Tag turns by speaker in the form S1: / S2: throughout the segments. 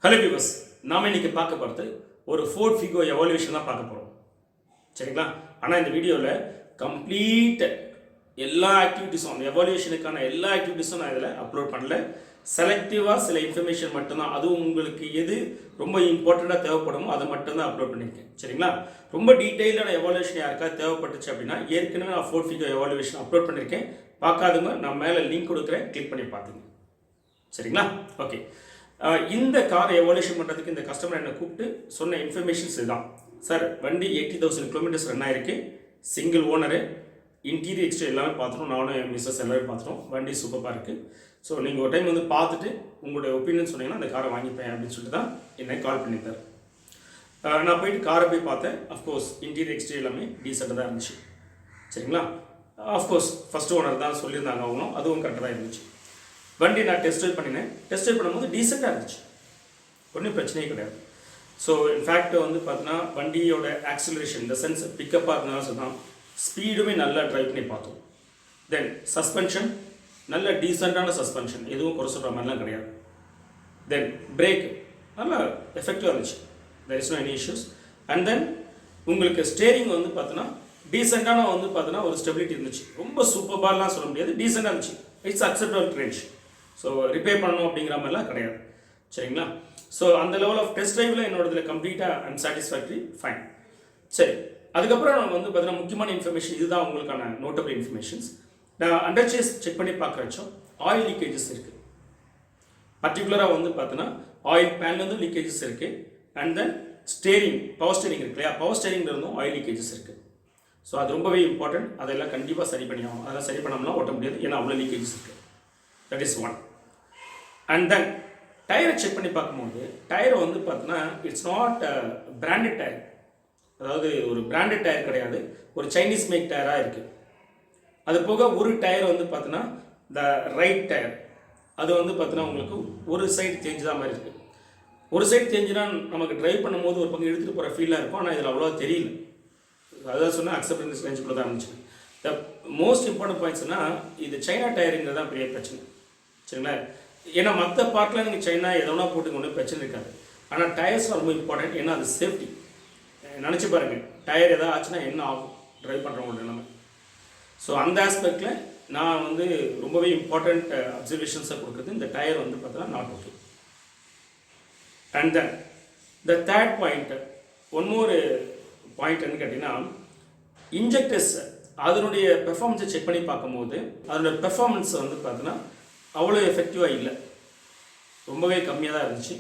S1: Hello viewers, நாம் இன்றைக்கி பார்க்க போகிறது ஒரு ஃபோர்ட் ஃபிகோ எவாலுவேஷன் தான் பார்க்க போகிறோம். சரிங்களா? ஆனால் இந்த வீடியோவில் கம்ப்ளீட் எல்லா ஆக்டிவிட்டீஸும், அந்த எவாலுவேஷனுக்கான எல்லா ஆக்டிவிட்டீஸும் நான் இதில் அப்லோட் பண்ணல. செலக்டிவாக சில இன்ஃபர்மேஷன் மட்டும்தான், அதுவும் உங்களுக்கு எது ரொம்ப இம்பார்ட்டண்ட்டாக தேவைப்படுமோ அதை மட்டும்தான் அப்லோட் பண்ணியிருக்கேன். சரிங்களா? ரொம்ப டீட்டெயிலான எவாலுவேஷன் யாருக்காவது தேவைப்பட்டுச்சு அப்படின்னா ஏற்கனவே நான் ஃபோர்ட் ஃபிகோ எவாலுவேஷன் அப்லோட் பண்ணியிருக்கேன். பார்க்காதவங்க நான் மேலே லிங்க் கொடுக்குறேன், கிளிக் பண்ணி பார்த்துங்க. சரிங்களா? ஓகே. இந்த காரை எவாலுவேஷன் பண்ணுறதுக்கு இந்த கஸ்டமர் என்னை கூப்பிட்டு சொன்ன இன்ஃபர்மேஷன்ஸ் இதுதான். சார், வண்டி 80,000 கிலோமீட்டர்ஸ் ரன் ஆயிருக்கு, சிங்கிள் ஓனரு, இன்டீரியர் எக்ஸ்டீரியர் எல்லாமே பார்த்துட்டோம், நானும் என் மிஸ்ஸஸ் எல்லாரும் பார்த்துட்டோம். வண்டி சூப்பராக இருக்குது. ஸோ நீங்கள் ஒரு டைம் வந்து பார்த்துட்டு உங்களுடைய ஒப்பீனியன் சொன்னீங்கன்னா அந்த காரை வாங்கிப்பேன் அப்படின்னு சொல்லிட்டு தான் என்னை கால் பண்ணித்தார். நான் போயிட்டு காரை போய் பார்த்தேன். அஃப்கோர்ஸ் இன்டீரியர் எக்ஸ்டீரியர் எல்லாமே டீசெண்டாக தான் இருந்துச்சு. சரிங்களா? அஃப்கோர்ஸ் ஃபஸ்ட் ஓனர் தான் சொல்லியிருந்தாங்க அவங்களும், அதுவும் கரெக்டாக தான் இருந்துச்சு. வண்டி நான் டெஸ்ட் ட்ரைவ் பண்ணினேன். டெஸ்ட் ட்ரைவ் பண்ணும்போது டீசெண்டாக இருந்துச்சு, ஒன்றும் பிரச்சனையே கிடையாது. ஸோ இன்ஃபேக்ட் வந்து பார்த்தீங்கன்னா வண்டியோட ஆக்சிலரேஷன், இந்த சென்ஸ் பிக்கப்பாக இருந்தாலும் சொன்னால் ஸ்பீடுமே நல்லா ட்ரைவ் பண்ணி பார்த்தோம். தென் சஸ்பென்ஷன் நல்ல டீசெண்டான சஸ்பென்ஷன், எதுவும் குறை சொல்கிற மாதிரிலாம் கிடையாது. தென் பிரேக் நல்லா எஃபெக்டிவாக இருந்துச்சு, there is no any issues. And then உங்களுக்கு ஸ்டேரிங் வந்து பார்த்தீங்கன்னா டீசெண்டான வந்து பார்த்தீங்கன்னா ஒரு ஸ்டெபிலிட்டி இருந்துச்சு. ரொம்ப சூப்பர்பாலாம் சொல்ல முடியாது, டீசெண்டாக இருந்துச்சு. It's acceptable range. So repair பண்ணணும் அப்படிங்கிற மாதிரிலாம் கிடையாது. சரிங்களா? ஸோ அந்த லெவல் ஆஃப் டெஸ்ட் ட்ரைவில் என்னோடதுல கம்ப்ளீட்டாக அன்சாட்டிஸ்ஃபேக்டரி, ஃபைன். சரி, அதுக்கப்புறம் நம்ம வந்து பார்த்தீங்கன்னா முக்கியமான இன்ஃபர்மேஷன் இதுதான் உங்களுக்கான நோட்டபிள் இன்ஃபர்மேஷன்ஸ். நான் அண்டர் சேஸ் செக் பண்ணி பார்க்குறச்சோம் ஆயில் லீக்கேஜஸ் இருக்குது. பர்டிகுலராக வந்து பார்த்தீங்கன்னா ஆயில் பேன்லேருந்து லீக்கேஜஸ் இருக்குது. And then steering, power steering இருக்கு இல்லையா, பவர் ஸ்டேரிங்கில் இருந்தும் ஆயில் லீக்கேஜஸ் இருக்குது. ஸோ அது ரொம்பவே இம்பார்ட்டன்ட். அதெல்லாம் கண்டிப்பாக சரி பண்ணி ஆகும். அதெல்லாம் சரி பண்ணாமலாம் ஓட்ட முடியாது, ஏன்னா அவ்வளோ லீக்கேஜஸ் இருக்குது. That is one. And then டயரை செக் பண்ணி பார்க்கும்போது டயரை வந்து பார்த்தீங்கன்னா இட்ஸ் நாட் பிராண்டட் டயர், அதாவது ஒரு பிராண்டட் டயர் கிடையாது, ஒரு சைனீஸ் மேக் டயராக இருக்குது. அது போக ஒரு டயர் வந்து பார்த்தீங்கன்னா த ரைட் டயர், அது வந்து பார்த்தீங்கன்னா உங்களுக்கு ஒரு சைடு தேஞ்சு தான் மாதிரி இருக்குது. ஒரு சைடு தேஞ்சுனா நமக்கு ட்ரைவ் பண்ணும்போது ஒரு பக்கம் எடுத்துகிட்டு போகிற ஃபீலாக இருக்கும், ஆனால் இதில் அவ்வளோவா தெரியல. அதான் சொன்னால் அக்செப்டன்ஸ் ரேஞ்சுக்குள்ள தான் இருந்துச்சு. த மோஸ்ட் இம்பார்ட்டன்ட் பாயிண்ட்ஸ்னால் இது சைனா டயருங்கிறது தான் பெரிய பிரச்சனை. சரிங்களா? ஏன்னா மற்ற பார்ட்டில் நீங்கள் சைனா எதனா போட்டுக்கொண்டு பிரச்சனை இருக்காது, ஆனால் டயர்ஸ் ரொம்ப இம்பார்ட்டன்ட். ஏன்னா அது சேஃப்டி. நினச்சி பாருங்கள், டயர் எதாவது ஆச்சுன்னா என்ன ஆகும் ட்ரைவ் பண்ணுறவங்களோட எல்லாமே. ஸோ அந்த ஆஸ்பெக்டில் நான் வந்து ரொம்பவே இம்பார்ட்டண்ட் அப்சர்வேஷன்ஸாக கொடுக்குறது இந்த டயர் வந்து பார்த்தீங்கன்னா not okay. And then the third point, one more point என்ன கேட்டிங்கன்னா, இன்ஜெக்டர்ஸ் அதனுடைய பெர்ஃபார்மன்ஸை செக் பண்ணி பார்க்கும்போது அதனுடைய பெர்ஃபார்மன்ஸ் வந்து பார்த்தீங்கன்னா அவ்வளோ எஃபெக்டிவாக இல்லை, ரொம்பவே கம்மியாக தான் இருந்துச்சு.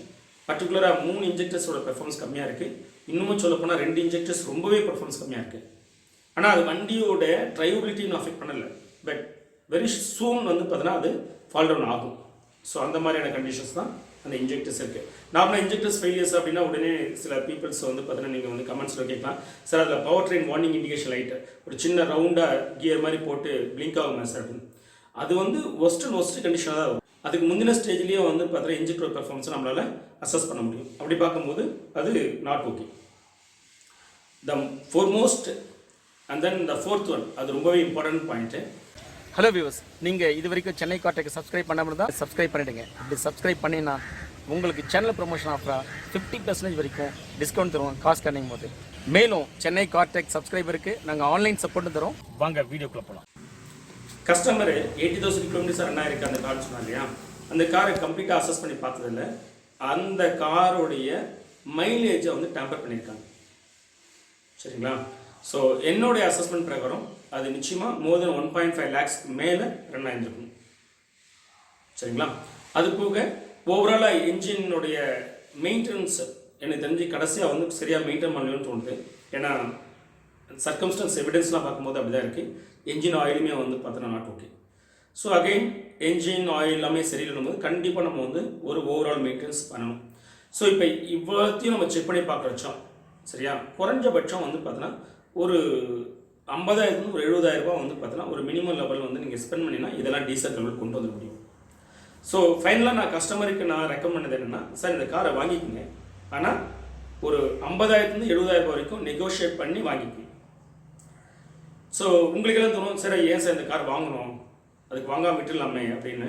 S1: பர்டிகுலராக 3 இன்ஜெக்டர்ஸோட பெர்ஃபார்மன்ஸ் கம்மியாக இருக்குது. இன்னமும் சொல்லப்போனால் 2 இன்ஜெக்டர்ஸ் ரொம்பவே பெர்ஃபார்மன்ஸ் கம்மியாக இருக்குது. ஆனால் அது வண்டியோட ட்ரைவபிலிட்டியும் அஃபெக்ட் பண்ணலை, பட் வெரி சூன் வந்து பார்த்தீங்கன்னா அது ஃபால் டவுன் ஆகும். ஸோ அந்த மாதிரியான கண்டிஷன்ஸ் தான் அந்த இன்ஜெக்டர்ஸ் இருக்குது. நார்மலாக இன்ஜெக்டர்ஸ் ஃபெயிலியர்ஸ் அப்படின்னா உடனே சில பீப்புள்ஸ் வந்து பார்த்தீங்கன்னா நீங்கள் வந்து கமெண்ட்ஸில் கேட்கலாம், சார் அதில் power train warning indication light ஒரு சின்ன ரவுண்டாக கியர் மாதிரி போட்டு பிளிங்க் ஆகுமா சார் அப்படின்னு. அது வந்து ஒஸ்ட்டு கண்டிஷனாக தான் இருக்கும். அதுக்கு முந்தின ஸ்டேஜ்லேயே வந்து பார்த்தீங்கன்னா இன்ஜெக்டர் பெர்ஃபார்மன்ஸை நம்மளால் அசஸ் பண்ண முடியும். அப்படி பார்க்கும்போது அது not okay. The foremost and then the fourth one, அது ரொம்பவே இம்பார்ட்டன்ட் பாயிண்ட்டு.
S2: ஹலோ வியூவர்ஸ், நீங்கள் இது வரைக்கும் சென்னை கார்டெக் சப்ஸ்கிரைப் பண்ணாமல் தான் சப்ஸ்கிரைப் பண்ணிவிடுங்க. அப்படி சப்ஸ்கிரைப் பண்ணினா உங்களுக்கு சேனல் ப்ரொமோஷன் ஆஃபராக 50% வரைக்கும் டிஸ்கவுண்ட் தருவோம் காசு கண்டிங் போது. மேலும் சென்னை கார்டெக் சப்ஸ்கிரைபருக்கு நாங்கள் ஆன்லைன் சப்போர்ட்டும் தரோம். வாங்க வீடியோக்குள்ளே போகலாம்.
S1: கஸ்டமர் 80,000 கிலோமீட்டர்ஸ் ரன் ஆயிருக்கு அந்த கார்னு சொன்னாங்க இல்லையா, அந்த காரை கம்ப்ளீட்டாக அசஸ் பண்ணி பார்த்ததில்ல. அந்த காரோடைய மைலேஜை வந்து டேம்பர் பண்ணியிருக்காங்க. சரிங்களா? ஸோ என்னுடைய அசஸ்மெண்ட் பிரகாரம் அது நிச்சயமாக மோர் தென் 1.5 lakhs மேலே ரன் ஆகிருக்கும். சரிங்களா? அது போக ஓவராலாக என்ஜினுடைய மெயின்டெனன்ஸ் எனக்கு தெரிஞ்சு கடைசியாக வந்து சரியாக மெயின்டைன் பண்ணணும்னு தோணுது. ஏன்னா சர்க்கம்ஸ்டன்ஸ் எவிடன்ஸ்லாம் பார்க்கும்போது அப்படி தான் இருக்குது. என்ஜின் ஆயிலுமே வந்து பார்த்தோன்னா not okay. So again engine oil எல்லாமே சரியில்லைன்னு போது கண்டிப்பாக நம்ம வந்து ஒரு ஓவரால் மெயின்டெனன்ஸ் பண்ணணும். ஸோ இப்போ இவ்வளோத்தையும் நம்ம செக் பண்ணி பார்க்குறச்சோம். சரியா? குறைஞ்சபட்சம் வந்து பார்த்தோன்னா ஒரு 50,000 ஒரு 70,000 ரூபா வந்து பார்த்தீங்கன்னா ஒரு மினிமம் லெவல் வந்து நீங்கள் ஸ்பெண்ட் பண்ணினா இதெல்லாம் டீசல் லெவல் கொண்டு வர முடியும். ஸோ ஃபைனலாக நான் கஸ்டமருக்கு நான் ரெக்கமெண்ட் பண்ணது என்னென்னா, சார் இந்த காரை வாங்கிக்கோங்க, ஆனால் ஒரு 50,000 70,000 ரூபா வரைக்கும் நெகோஷியேட் பண்ணி வாங்கிக்கோங்க. ஸோ உங்களுக்கெல்லாம் தோணும், சரி ஏன் சார் இந்த கார் வாங்கணும், அதுக்கு வாங்காமல் விட்டுடலாமே அப்படின்னு.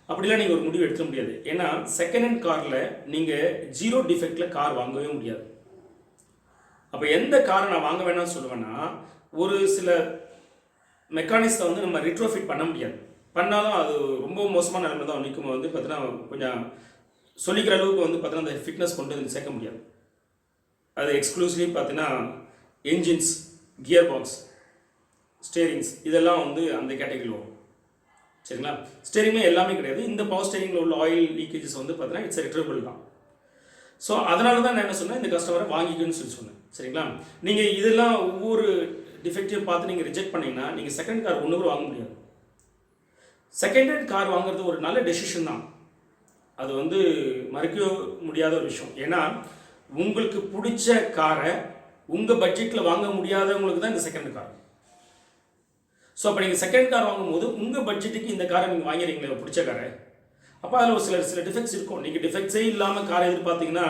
S1: அப்படிலாம் நீங்கள் ஒரு முடிவு எடுக்க முடியாது. ஏன்னா செகண்ட் ஹேண்ட் காரில் நீங்கள் 0 டிஃபெக்டில் கார் வாங்கவே முடியாது. அப்போ எந்த காரை நான் வாங்க வேணாம்னு சொல்லுவேன்னா, ஒரு சில மெக்கானிக்ஸை வந்து நம்ம ரிட்ரோஃபிட் பண்ண முடியாது. பண்ணாலும் அது ரொம்ப மோசமான நிலைமை தான் நிற்கும். வந்து பார்த்தீங்கன்னா கொஞ்சம் சொல்லிக்கிற அளவுக்கு வந்து பார்த்தீங்கன்னா அந்த ஃபிட்னஸ் கொண்டு வந்து சேர்க்க முடியாது. அது எக்ஸ்க்ளூசிவ்லி பார்த்தீங்கன்னா என்ஜின்ஸ், கியர் பாக்ஸ், ஸ்டேரிங்ஸ் இதெல்லாம் வந்து அந்த கேட்டகரியில் வரும். சரிங்களா? ஸ்டேரிங்மே எல்லாமே கிடையாது. இந்த பவர் ஸ்டேரிங்கில் உள்ள ஆயில் லீக்கேஜஸ் வந்து பார்த்தீங்கன்னா இட்ஸ் ரிட்ரபிள் தான். ஸோ அதனால தான் நான் என்ன சொன்னேன், இந்த கஸ்டமரை வாங்கிக்கணும்னு சொன்னேன். சரிங்களா? நீங்கள் இதெல்லாம் ஒவ்வொரு டிஃபெக்டிவ் பார்த்து நீங்கள் ரிஜெக்ட் பண்ணிங்கன்னா நீங்கள் செகண்ட் கார் ஒன்று கூட வாங்க முடியாது. செகண்ட் ஹேண்ட் கார் வாங்குறது ஒரு நல்ல டெசிஷன் தான். அது வந்து மறுக்க முடியாத ஒரு விஷயம். ஏன்னா உங்களுக்கு பிடிச்ச காரை உங்கள் பட்ஜெட்டில் வாங்க முடியாதவங்களுக்கு தான் இந்த செகண்ட் கார். ஸோ அப்போ நீங்கள் செகண்ட் கார் வாங்கும்போது உங்கள் பட்ஜெட்டுக்கு இந்த காரை நீங்கள் வாங்கிறீங்களே பிடிச்ச காரை, அப்போ அதில் ஒரு சில டிஃபெக்ட்ஸ் இருக்கும். நீங்கள் டிஃபெக்ட்ஸே இல்லாமல் காரை எதிர்பார்த்தீங்கன்னா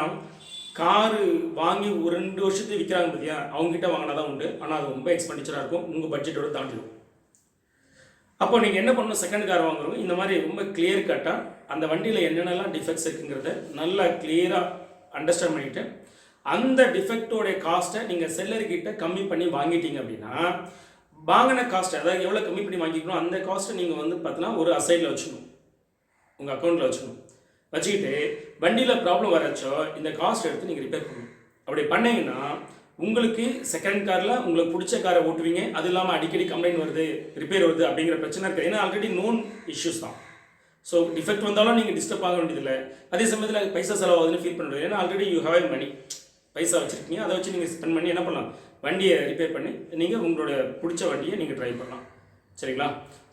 S1: காரு வாங்கி ஒரு 2 வருஷத்துக்கு விற்கிறாங்க பார்த்தியா, அவங்ககிட்ட வாங்கினா தான் உண்டு. ஆனால் அது ரொம்ப எக்ஸ்பெண்டிச்சராக இருக்கும், உங்கள் பட்ஜெட்டோட தாண்டிடும். அப்போ நீங்கள் என்ன பண்ணணும், செகண்ட் கார் வாங்குறவங்க இந்த மாதிரி ரொம்ப கிளியர் கட்டாக அந்த வண்டியில் என்னென்னலாம் டிஃபெக்ட்ஸ் இருக்குங்கிறத நல்லா கிளியராக அண்டர்ஸ்டாண்ட் பண்ணிவிட்டு அந்த டிஃபெக்டோடைய காஸ்ட்டை நீங்கள் செல்லர்கிட்ட கம்மி பண்ணி வாங்கிட்டீங்க அப்படின்னா, வாங்கின காஸ்ட்டை அதாவது எவ்வளோ கம்மி பண்ணி வாங்கிக்கணும் அந்த காஸ்ட்டை நீங்கள் வந்து பார்த்தீங்கன்னா ஒரு அசைடில் வச்சுக்கணும், உங்கள் அக்கௌண்ட்டில் வச்சுக்கணும். வச்சுக்கிட்டு வண்டியில் ப்ராப்ளம் வரச்சோ இந்த காஸ்ட் எடுத்து நீங்கள் ரிப்பேர் பண்ணணும். அப்படி பண்ணிங்கன்னா உங்களுக்கு செகண்ட் காரில் உங்களுக்கு பிடிச்ச காரை ஓட்டுவீங்க. அது இல்லாமல் அடிக்கடி கம்ப்ளைண்ட் வருது, ரிப்பேர் வருது அப்படிங்கிற பிரச்சனை இருக்குது. ஏன்னா ஆல்ரெடி நோன் இஷ்யூஸ் தான். ஸோ டிஃபெக்ட் வந்தாலும் நீங்கள் டிஸ்டர்ப் ஆக வேண்டியதில்லை. அதே சமயத்தில் பைசா செலவாகுதுன்னு ஃபீல் பண்ணுறது. ஏன்னா ஆல்ரெடி யூ ஹேவ் மணி, பைசா வச்சுருக்கீங்க. அதை வச்சு நீங்கள் ஸ்பெண்ட் பண்ணி என்ன பண்ணலாம், வண்டியை ரிப்பேர் பண்ணி நீங்கள் உங்களோட பிடிச்ச வண்டியை நீங்கள் ட்ரைவ் பண்ணலாம். சரிங்களா?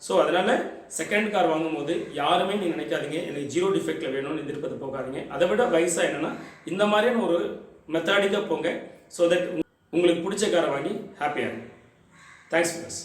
S1: ஸோ அதனால் செகண்ட் கார் வாங்கும்போது யாருமே நீங்கள் நினைக்காதீங்க எனக்கு 0 டிஃபெக்டில் வேணும்னு எதிர்பார்த்து போகாதீங்க. அதை விட வயசாக என்னென்னா இந்த மாதிரியான ஒரு மெத்தடிக்காக போங்க. ஸோ தட் உங்களுக்கு பிடிச்ச காரை வாங்கி ஹாப்பியாக இருங்க. Thanks for this.